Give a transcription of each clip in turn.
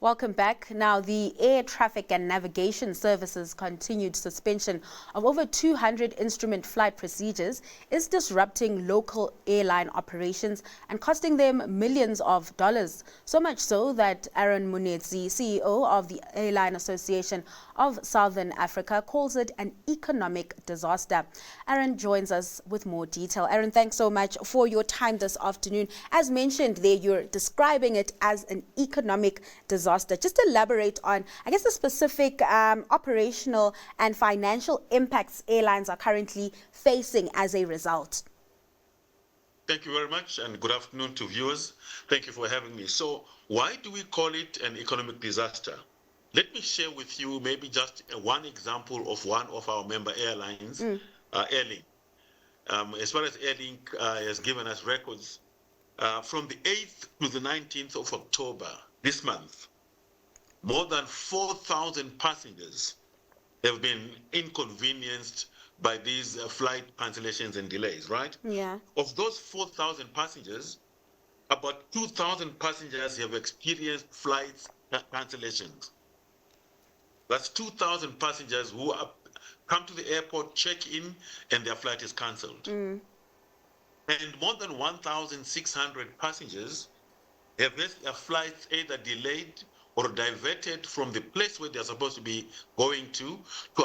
Welcome back. Now, the Air Traffic and Navigation Services continued suspension of over 200 instrument flight procedures is disrupting local airline operations and costing them millions of dollars. So much so that Aaron Munetsi, CEO of the Airline Association of Southern Africa, calls it an economic disaster. Aaron joins us with more detail. Aaron, thanks so much for your time this afternoon. As mentioned there, you're describing it as an economic disaster. Just elaborate on, I guess, the specific operational and financial impacts airlines are currently facing as a result. Thank you very much, and good afternoon to viewers. Thank you for having me. So why do we call it an economic disaster? Let me share with you maybe just one example of one of our member airlines, Airline. As far as Airline has given us records, from the 8th to the 19th of October this month, more than 4,000 passengers have been inconvenienced by these flight cancellations and delays, right? Yeah. Of those 4,000 passengers, about 2,000 passengers have experienced flight cancellations. That's 2,000 passengers who come to the airport, check in, and their flight is cancelled. And more than 1,600 passengers have had their flights either delayed or diverted from the place where they're supposed to be going to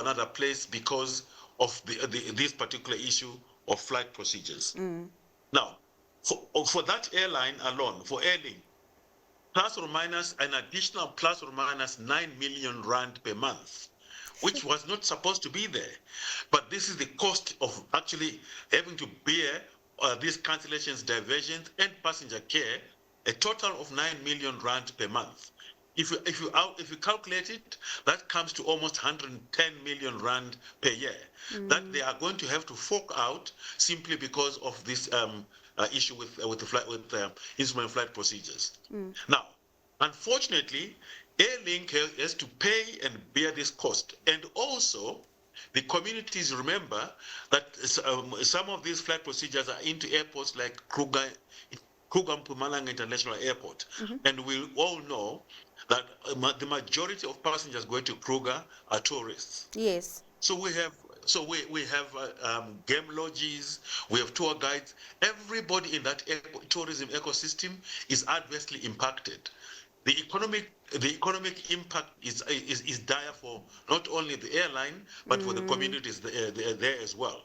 another place because of this particular issue of flight procedures. Now, for that airline alone, for Airline, plus or minus an additional plus or minus 9 million rand per month, which was not supposed to be there. But this is the cost of actually having to bear these cancellations, diversions, and passenger care, a total of 9 million rand per month. If you calculate it, that comes to almost 110 million rand per year that they are going to have to fork out simply because of this issue with instrument flight procedures. Now, unfortunately, Airlink has to pay and bear this cost, and also the communities remember that some of these flight procedures are into airports like Kruger Mpumalanga International Airport, and we all know that the majority of passengers going to Kruger are tourists. Yes. So we have game lodges, we have tour guides. Everybody in that tourism ecosystem is adversely impacted. The economic impact is dire for not only the airline but for the communities there as well.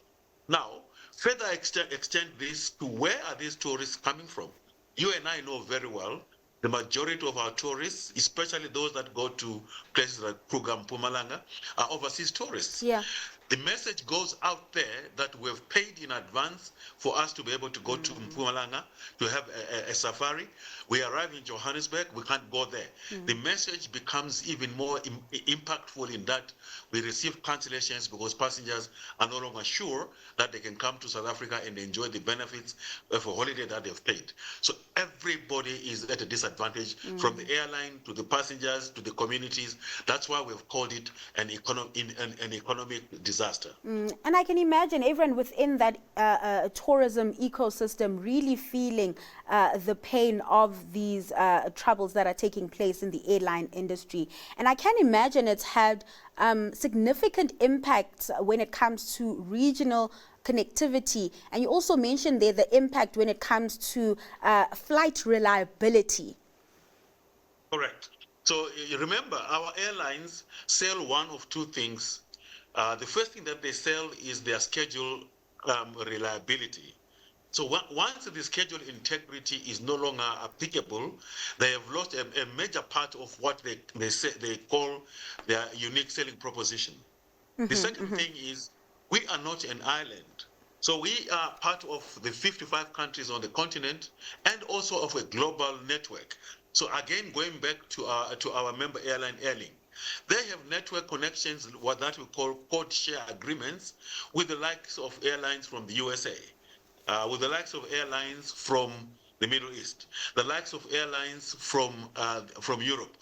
Now, further extend this to where are these tourists coming from? You and I know very well the majority of our tourists, especially those that go to places like Kruger, Mpumalanga, are overseas tourists. Yeah. The message goes out there that we've paid in advance for us to be able to go to Mpumalanga to have a safari. We arrive in Johannesburg, we can't go there. The message becomes even more impactful in that we receive cancellations because passengers are no longer sure that they can come to South Africa and enjoy the benefits of a holiday that they've paid. So everybody is at a disadvantage, from the airline to the passengers to the communities. That's why we've called it an economic disaster. And I can imagine everyone within that tourism ecosystem really feeling the pain of these troubles that are taking place in the airline industry. And I can imagine it's had significant impacts when it comes to regional connectivity. And you also mentioned there the impact when it comes to flight reliability. Correct. So you remember, our airlines sell one of two things. The first thing that they sell is their schedule reliability. So once the schedule integrity is no longer applicable, they have lost a major part of what they call their unique selling proposition. The second thing is we are not an island. So we are part of the 55 countries on the continent and also of a global network. So again, going back to our member airline, Airline, they have network connections, what that we call code share agreements, with the likes of airlines from the USA, with the likes of airlines from the Middle East, the likes of airlines from Europe.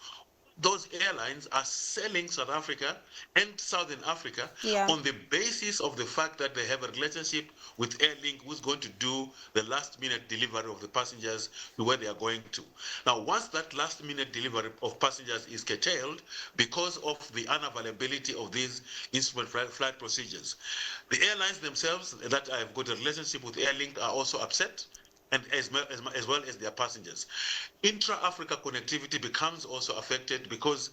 those airlines are selling South Africa and Southern Africa Yeah. on the basis of the fact that they have a relationship with Airlink, who's going to do the last minute delivery of the passengers to where they are going to. Now, once that last minute delivery of passengers is curtailed because of the unavailability of these instrument flight procedures, the airlines themselves that have got a relationship with Airlink are also upset, and as well as their passengers. Intra-Africa connectivity becomes also affected because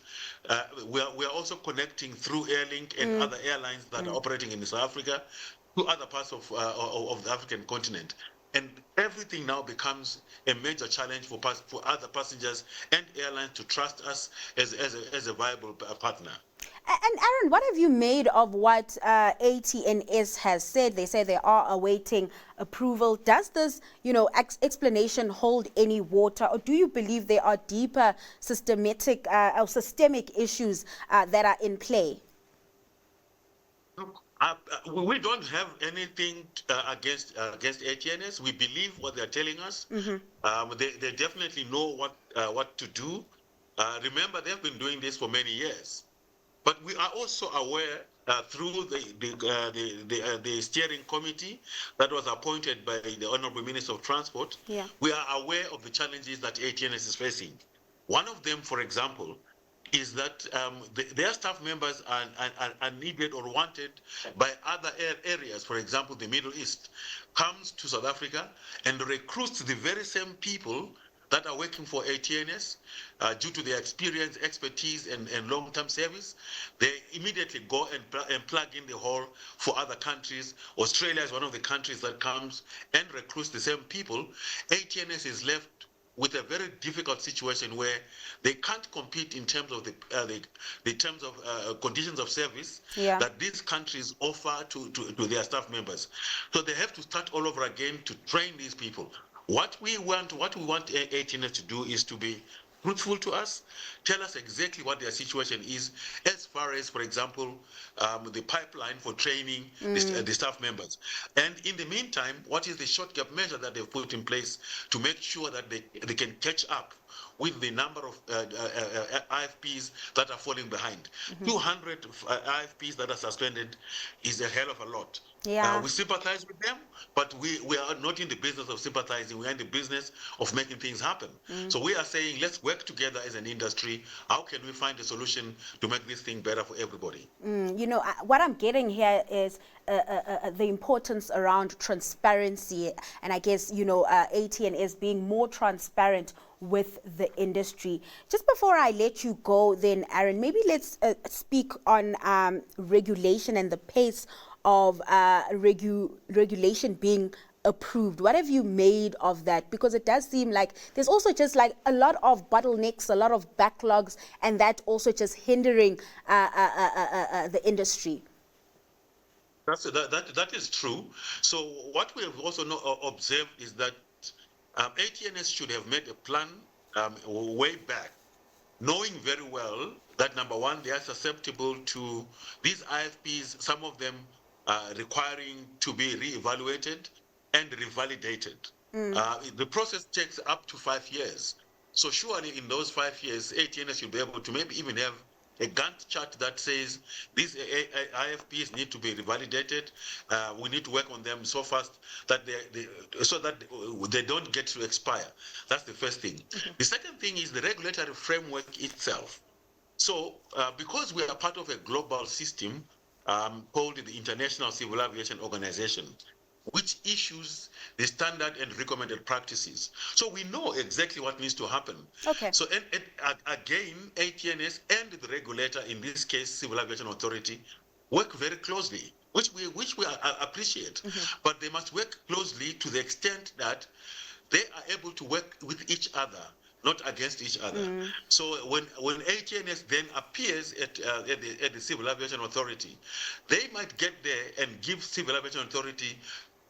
we are also connecting through Airlink and other airlines that are operating in South Africa to other parts of the African continent. And everything now becomes a major challenge for other passengers and airlines to trust us as a viable partner. And Aaron, what have you made of what ATNS has said? They say they are awaiting approval. Does this, explanation hold any water, or do you believe there are deeper systemic issues that are in play? Look, we don't have anything against ATNS. We believe what they're telling us. They definitely know what to do. Remember, they've been doing this for many years. But we are also aware through the steering committee that was appointed by the Honorable Minister of Transport. Yeah. We are aware of the challenges that ATNS is facing. One of them, for example, is that their staff members are needed or wanted by other areas. For example, the Middle East comes to South Africa and recruits the very same people that are working for ATNS due to their experience, expertise, and long-term service. They immediately go and plug in the hole for other countries. Australia is one of the countries that comes and recruits the same people. ATNS is left with a very difficult situation where they can't compete in terms of the terms of conditions of service that these countries offer to their staff members. So they have to start all over again to train these people. What we want ATNS to do is to be truthful to us, tell us exactly what their situation is, as far as, for example, the pipeline for training the staff members. And in the meantime, what is the short gap measure that they've put in place to make sure that they can catch up with the number of IFPs that are falling behind. 200 IFPs that are suspended is a hell of a lot. Yeah. We sympathize with them, but we are not in the business of sympathizing. We are in the business of making things happen. So we are saying, let's work together as an industry. How can we find a solution to make this thing better for everybody? What I'm getting here is the importance around transparency, and I guess, ATNS being more transparent with the industry. Just before I let you go then, Aaron, maybe let's speak on regulation and the pace of regulation being approved. What have you made of that? Because it does seem like there's also just like a lot of bottlenecks, a lot of backlogs, and that also just hindering the industry. That is true. So what we have also observed is that ATNS should have made a plan way back, knowing very well that, number one, they are susceptible to these IFPs, some of them requiring to be reevaluated and revalidated. The process takes up to 5 years. So surely in those 5 years, ATNS should be able to maybe even have a Gantt chart that says these IFPs need to be revalidated. We need to work on them so fast that so that they don't get to expire. That's the first thing. The second thing is the regulatory framework itself. So because we are part of a global system called the International Civil Aviation Organization, which issues the standard and recommended practices. So we know exactly what needs to happen. Okay. So again, ATNS and the regulator, in this case, Civil Aviation Authority, work very closely, which we appreciate. But they must work closely to the extent that they are able to work with each other, not against each other. So when ATNS then appears at the Civil Aviation Authority, they might get there and give Civil Aviation Authority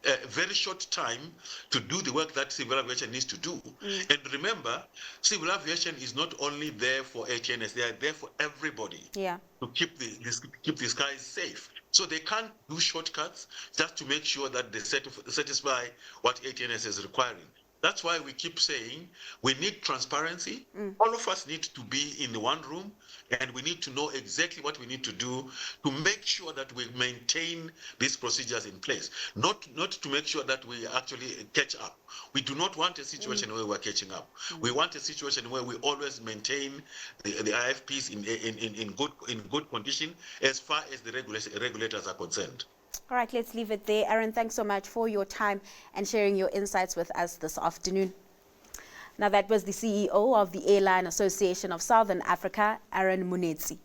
a very short time to do the work that civil aviation needs to do. And remember, civil aviation is not only there for ATNS, they are there for everybody to keep the skies safe. So they can't do shortcuts just to make sure that they satisfy what ATNS is requiring. That's why we keep saying we need transparency. All of us need to be in one room, and we need to know exactly what we need to do to make sure that we maintain these procedures in place, not to make sure that we actually catch up. We do not want a situation where we're catching up. We want a situation where we always maintain the IFPs in good condition as far as the regulators are concerned. All right, let's leave it there. Aaron, thanks so much for your time and sharing your insights with us this afternoon. Now, that was the CEO of the Airline Association of Southern Africa, Aaron Munetsi.